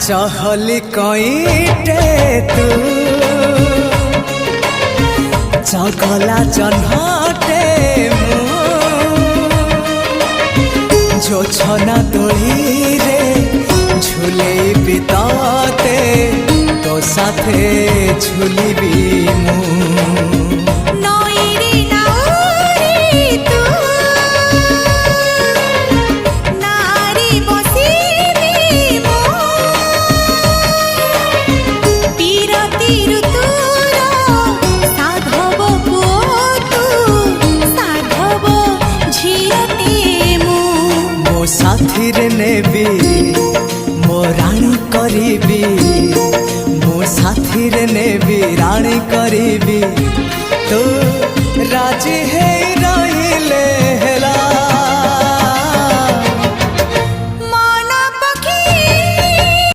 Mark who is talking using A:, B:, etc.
A: चहली कईटे तू चगला जन्हटे जो छना तोड़ी रे झूले बिताते तो साथे झूली भी साथीरे नेबी मो राणी करीबी मो साथीरे नेबी राणी करीबी